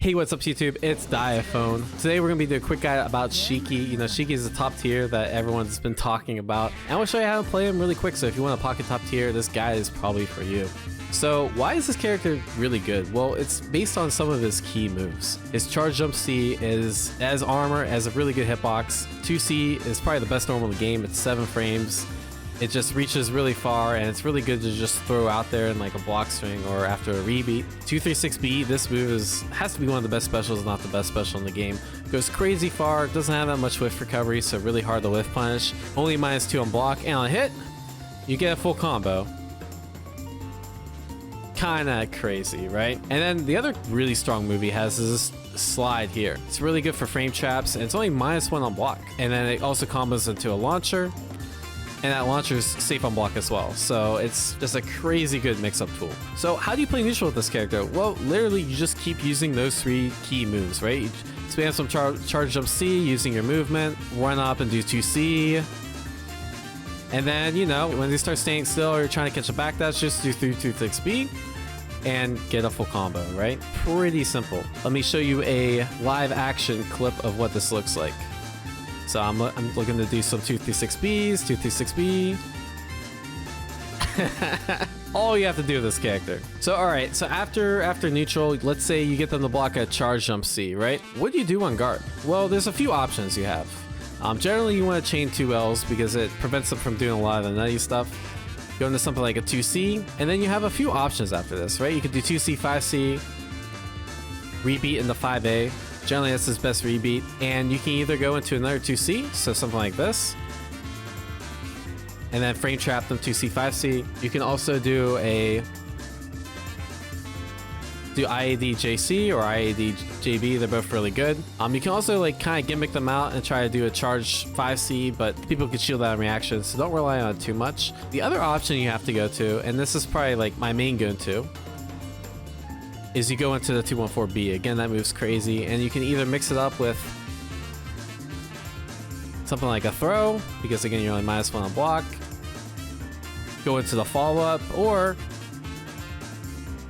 Hey, what's up YouTube? It's Diaphone. Today we're going to be doing a quick guide about Shiki. You know, Shiki is the top tier that everyone's been talking about. And we'll show you how to play him really quick, so if you want a pocket top tier, this guy is probably for you. So why is this character really good? Well, it's based on some of his key moves. His charge jump C is as armor, as a really good hitbox. 2C is probably the best normal in the game. It's 7 frames. It just reaches really far, and it's really good to just throw out there in like a block string or after a rebeat. 236B, this move has to be one of the best specials, not the best special in the game. Goes crazy far, doesn't have that much whiff recovery, so really hard to whiff punish. Only -2 on block, and on hit, you get a full combo. Kinda crazy, right? And then the other really strong move he has is this slide here. It's really good for frame traps, and it's only -1 on block. And then it also combos into a launcher. And that launcher is safe on block as well. So it's just a crazy good mix-up tool. So how do you play neutral with this character? Well, literally you just keep using those 3 key moves, right? You spam some charge jump C using your movement, run up and do 2C. And then, you know, when they start staying still or you're trying to catch a backdash, just do 326B and get a full combo, right? Pretty simple. Let me show you a live action clip of what this looks like. So I'm looking to do some 236Bs, 236B. All you have to do with this character. So alright, so after neutral, let's say you get them to block a charge jump C, right? What do you do on guard? Well, there's a few options you have. Generally you want to chain 2 Ls because it prevents them from doing a lot of the nutty stuff. Go into something like a 2C, and then you have a few options after this, right? You could do 2C, 5C, rebeat into 5A. Generally, that's his best rebeat. And you can either go into another 2C, so something like this, and then frame trap them 2C, 5C. You can also do IAD JC or IAD JB. They're both really good. You can also like kind of gimmick them out and try to do a charge 5C, but people can shield out in reaction, so don't rely on it too much. The other option you have to go to, and this is probably like my main go-to, is you go into the 214B. Again, that move's crazy, and you can either mix it up with something like a throw, because again, you're only -1 on block, go into the follow-up, or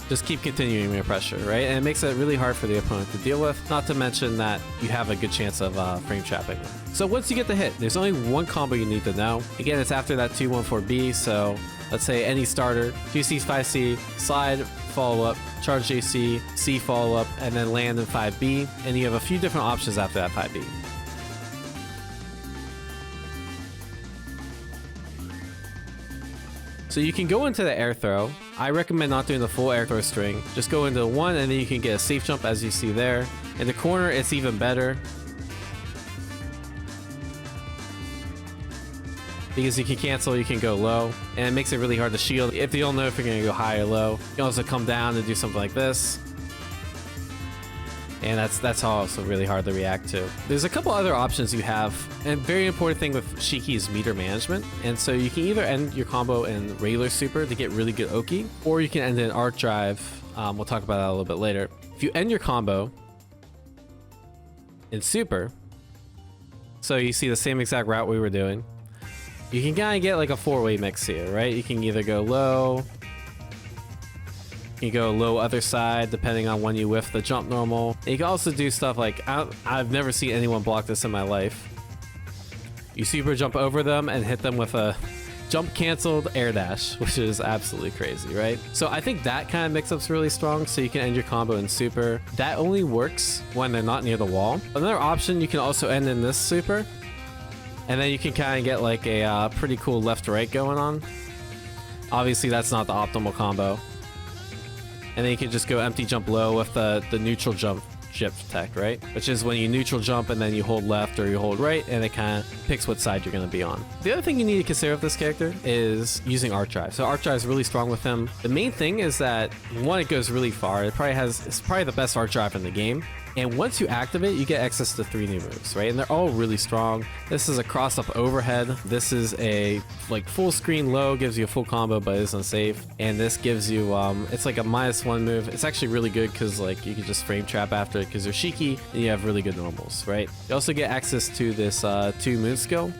just keep continuing your pressure, right? And it makes it really hard for the opponent to deal with, not to mention that you have a good chance of frame trapping. So once you get the hit, there's only one combo you need to know. Again, it's after that 214B, so let's say any starter, 2C, 5C, slide, follow-up, charge JC, C follow-up, and then land in 5B, and you have a few different options after that 5B. So you can go into the air throw. I recommend not doing the full air throw string. Just go into 1, and then you can get a safe jump as you see there. In the corner, it's even better, because you can cancel, you can go low, and it makes it really hard to shield if you don't know if you're going to go high or low. You can also come down and do something like this, and that's also really hard to react to. There's a couple other options you have, and very important thing with Shiki is meter management. And so you can either end your combo in regular super to get really good Oki, or you can end it in arc drive. We'll talk about that a little bit later. If you end your combo in super, so you see the same exact route we were doing, you can kind of get like a 4-way mix here, right? You can either go low, you can go low other side, depending on when you whiff the jump normal. And you can also do stuff like, I've never seen anyone block this in my life. You super jump over them and hit them with a jump canceled air dash, which is absolutely crazy, right? So I think that kind of mix-up's really strong, so you can end your combo in super. That only works when they're not near the wall. Another option, you can also end in this super, and then you can kind of get like a pretty cool left-right going on. Obviously, that's not the optimal combo. And then you can just go empty jump low with the neutral jump shift tech, right? Which is when you neutral jump and then you hold left or you hold right, and it kind of picks what side you're going to be on. The other thing you need to consider with this character is using arc drive. So arc drive is really strong with him. The main thing is that, one, it goes really far. It's probably the best arc drive in the game. And once you activate, you get access to 3 new moves, right? And they're all really strong. This is a cross-up overhead. This is a like full screen low, gives you a full combo, but is unsafe. And this gives you, it's like a -1 move. It's actually really good because like you can just frame trap after it because you're Shiki and you have really good normals, right? You also get access to this 2 moon skill.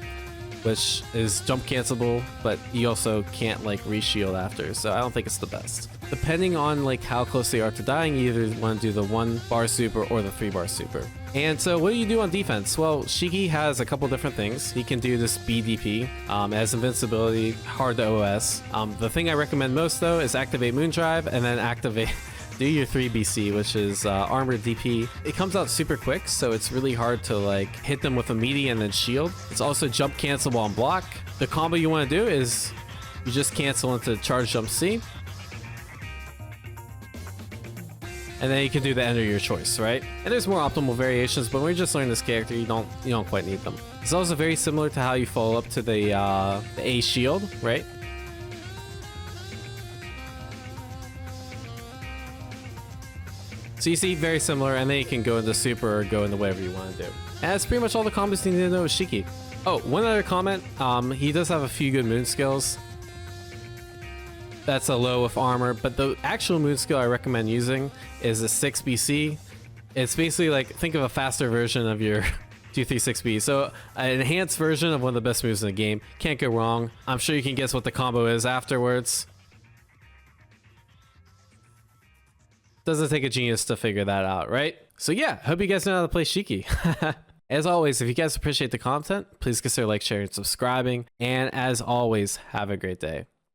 which is jump cancelable, but you also can't like reshield after, so I don't think it's the best. Depending on like how close they are to dying, you either want to do the 1 bar super or the 3 bar super. And so what do you do on defense? Well, Shiki has a couple different things. He can do this BDP, as invincibility, hard to OS. The thing I recommend most though is activate Moondrive and then activate do your 3 BC, which is armor DP. It comes out super quick, so it's really hard to like hit them with a meaty and then shield. It's also jump cancelable on block. The combo you want to do is you just cancel into charge jump C, and then you can do the end of your choice, right? And there's more optimal variations, but when you're just learning this character, you don't quite need them. It's also very similar to how you follow up to the A shield, right? So you see, very similar, and then you can go into super or go into whatever you want to do. And that's pretty much all the combos you need to know with Shiki. Oh, one other comment, he does have a few good moon skills. That's a low with armor, but the actual moon skill I recommend using is a 6 BC. It's basically like, think of a faster version of your 236B. So an enhanced version of one of the best moves in the game. Can't go wrong. I'm sure you can guess what the combo is afterwards. Doesn't take a genius to figure that out, right? So yeah, hope you guys know how to play Shiki. As always, if you guys appreciate the content, please consider like, sharing, and subscribing. And as always, have a great day.